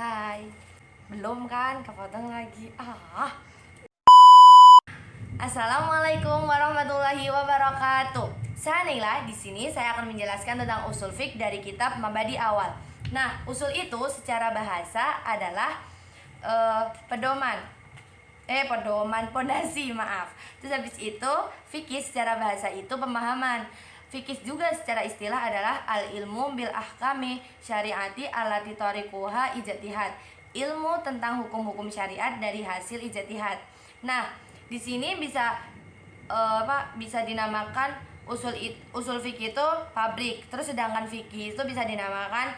Hai, belum kan? Kepotong lagi. Assalamualaikum warahmatullahi wabarakatuh. Saya Nila. Di sini saya akan menjelaskan tentang usul fiqh dari kitab Mabadi Awal. Nah, usul itu secara bahasa adalah pondasi, maaf. Terus habis itu fikih secara bahasa itu pemahaman. Fikih juga secara istilah adalah al-ilmu bil ahkami syariati allati tariquha ijtihad. Ilmu tentang hukum-hukum syariat dari hasil ijtihad. Nah, di sini bisa dinamakan usul fikih itu pabrik. Terus sedangkan fikih itu bisa dinamakan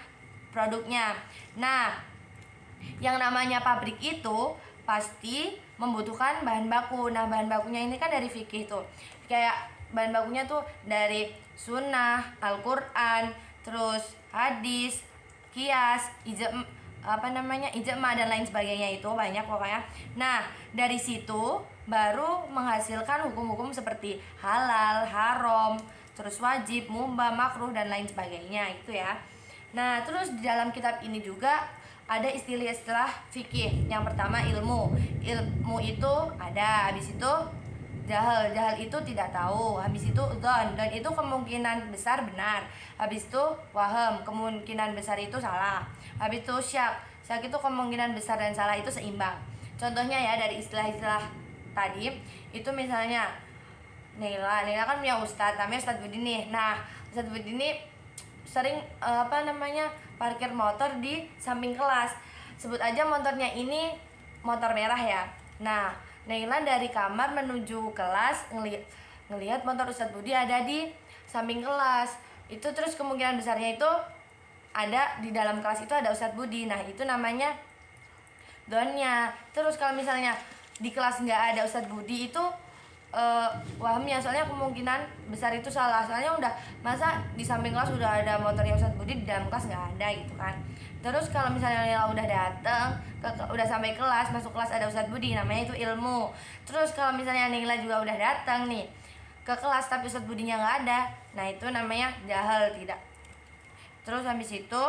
produknya. Nah, yang namanya pabrik itu pasti membutuhkan bahan baku. Nah, bahan bakunya ini kan dari fikih tuh. Kayak bahan bakunya tuh dari sunnah, Al-Quran, terus hadis, kias, ijma dan lain sebagainya, itu banyak pokoknya. Nah, dari situ baru menghasilkan hukum-hukum seperti halal, haram, terus wajib, mubah, makruh dan lain sebagainya itu ya. Nah, terus di dalam kitab ini juga ada istilah-istilah fikih. Yang pertama ilmu itu ada, habis itu jahal itu tidak tahu, habis itu dzan itu kemungkinan besar benar, habis itu waham kemungkinan besar itu salah, habis itu syak itu kemungkinan besar dan salah itu seimbang. Contohnya ya dari istilah-istilah tadi itu misalnya Nila kan punya namanya Ustadz Budi nih. Nah, Ustadz Budi ini sering parkir motor di samping kelas. Sebut aja motornya ini motor merah ya. Nah, Naila dari kamar menuju kelas ngelihat motor Ustadz Budi ada di samping kelas. Itu terus kemungkinan besarnya itu ada di dalam kelas itu ada Ustadz Budi. Nah, itu namanya donnya. Terus kalau misalnya di kelas nggak ada Ustadz Budi itu wahamnya, soalnya kemungkinan besar itu salah. Soalnya udah masa di samping kelas udah ada motornya Ustadz Budi, di dalam kelas nggak ada gitu kan. Terus kalau misalnya Nila udah datang, udah sampai kelas, masuk kelas ada Ustadz Budi, namanya itu ilmu. Terus kalau misalnya Nila juga udah datang nih ke kelas tapi Ustadz Budinya nggak ada, nah itu namanya jahal, tidak. Terus habis itu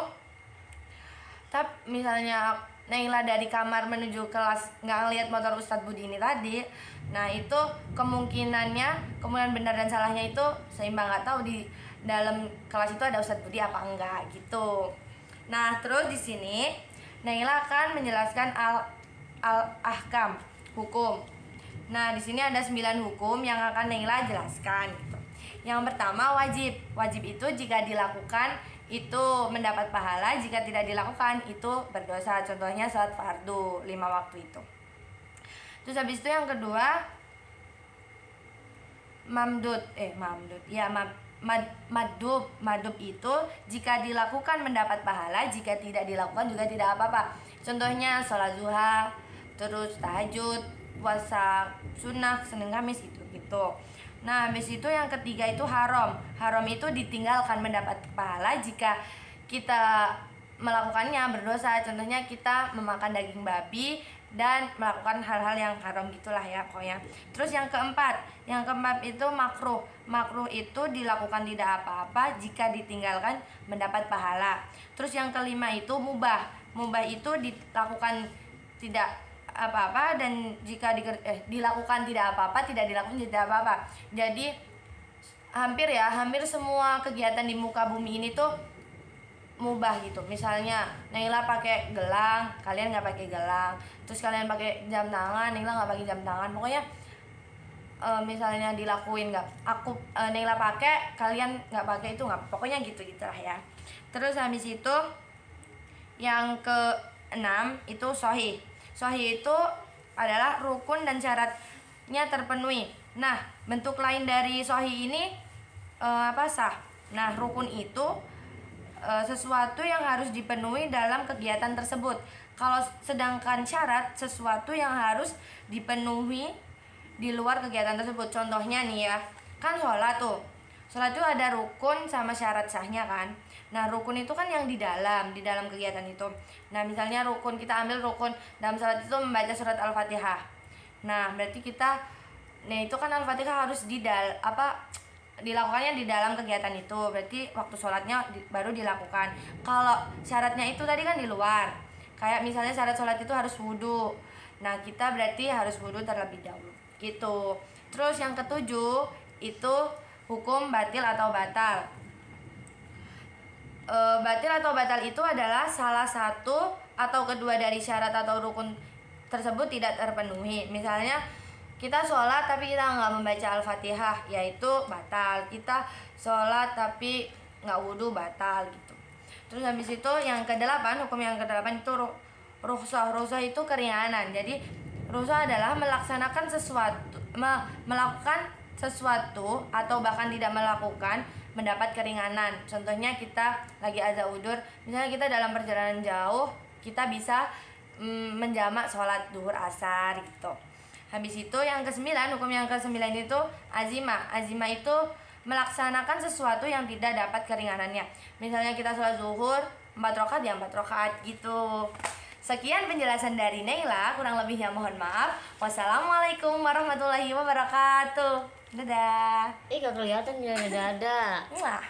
misalnya Naila dari kamar menuju kelas nggak ngelihat motor Ustadz Budi ini tadi, nah itu kemungkinan benar dan salahnya itu seimbang, nggak tahu di dalam kelas itu ada Ustadz Budi apa enggak gitu. Nah, terus di sini Naila akan menjelaskan al-ahkam, hukum. Nah, di sini ada 9 hukum yang akan Naila jelaskan gitu. Yang pertama wajib. Wajib itu jika dilakukan itu mendapat pahala, jika tidak dilakukan itu berdosa. Contohnya salat fardu 5 waktu itu. Terus habis itu yang kedua madub itu jika dilakukan mendapat pahala, jika tidak dilakukan juga tidak apa-apa. Contohnya sholat zuha, terus tahajud, puasa sunnah Senin Kamis gitu. Nah, habis itu yang ketiga itu haram. Haram itu ditinggalkan mendapat pahala, jika kita melakukannya berdosa. Contohnya kita memakan daging babi dan melakukan hal-hal yang haram gitulah ya pokoknya. Terus yang keempat itu makruh. Makruh itu dilakukan tidak apa-apa, jika ditinggalkan mendapat pahala. Terus yang kelima itu mubah. Mubah itu dilakukan tidak apa-apa, dan jika dilakukan tidak apa-apa, tidak dilakukan tidak apa-apa. Jadi hampir semua kegiatan di muka bumi ini tuh mubah gitu. Misalnya Naila pakai gelang, kalian nggak pakai gelang. Terus kalian pakai jam tangan, Naila nggak pakai jam tangan. Pokoknya misalnya dilakuin Naila pakai, kalian nggak pakai, itu nggak. Pokoknya gitulah ya. Terus habis itu yang keenam itu sahih. Sahih itu adalah rukun dan syaratnya terpenuhi. Nah, bentuk lain dari sahih ini sah. Nah, rukun itu sesuatu yang harus dipenuhi dalam kegiatan tersebut. Kalau sedangkan syarat sesuatu yang harus dipenuhi di luar kegiatan tersebut. Contohnya nih ya, kan sholat tuh. Sholat itu ada rukun sama syarat sahnya kan. Nah, rukun itu kan yang di dalam kegiatan itu. Nah, misalnya kita ambil rukun dalam sholat itu membaca surat Al-Fatihah. Nah, berarti itu kan Al-Fatihah harus dilakukannya di dalam kegiatan itu, berarti waktu sholatnya baru dilakukan. Kalau syaratnya itu tadi kan di luar. Kayak misalnya syarat sholat itu harus wudhu. Nah, kita berarti harus wudhu terlebih dahulu. Gitu. Terus yang ketujuh itu hukum batil atau batal. Batil atau batal itu adalah salah satu atau kedua dari syarat atau rukun tersebut tidak terpenuhi. Misalnya kita sholat tapi kita nggak membaca Al-Fatihah, yaitu batal. Kita sholat tapi nggak wudhu, batal gitu. Terus habis itu yang ke-8, hukum yang ke-8 itu rukhsah. Rukhsah itu keringanan. Jadi rukhsah adalah melaksanakan sesuatu, melakukan sesuatu atau bahkan tidak melakukan mendapat keringanan. Contohnya kita lagi azza udur, misalnya kita dalam perjalanan jauh, kita bisa menjamak sholat duhur asar gitu. Habis itu yang ke-9, hukum yang ke-9 itu azimah. Azimah itu melaksanakan sesuatu yang tidak dapat keringanannya. Misalnya kita sholat zuhur 4 rakaat ya 4 rakaat gitu. Sekian penjelasan dari Naila, kurang lebihnya mohon maaf. Wassalamualaikum warahmatullahi wabarakatuh. Dadah. Ih, gak kelihatan ya, dadah. Wah.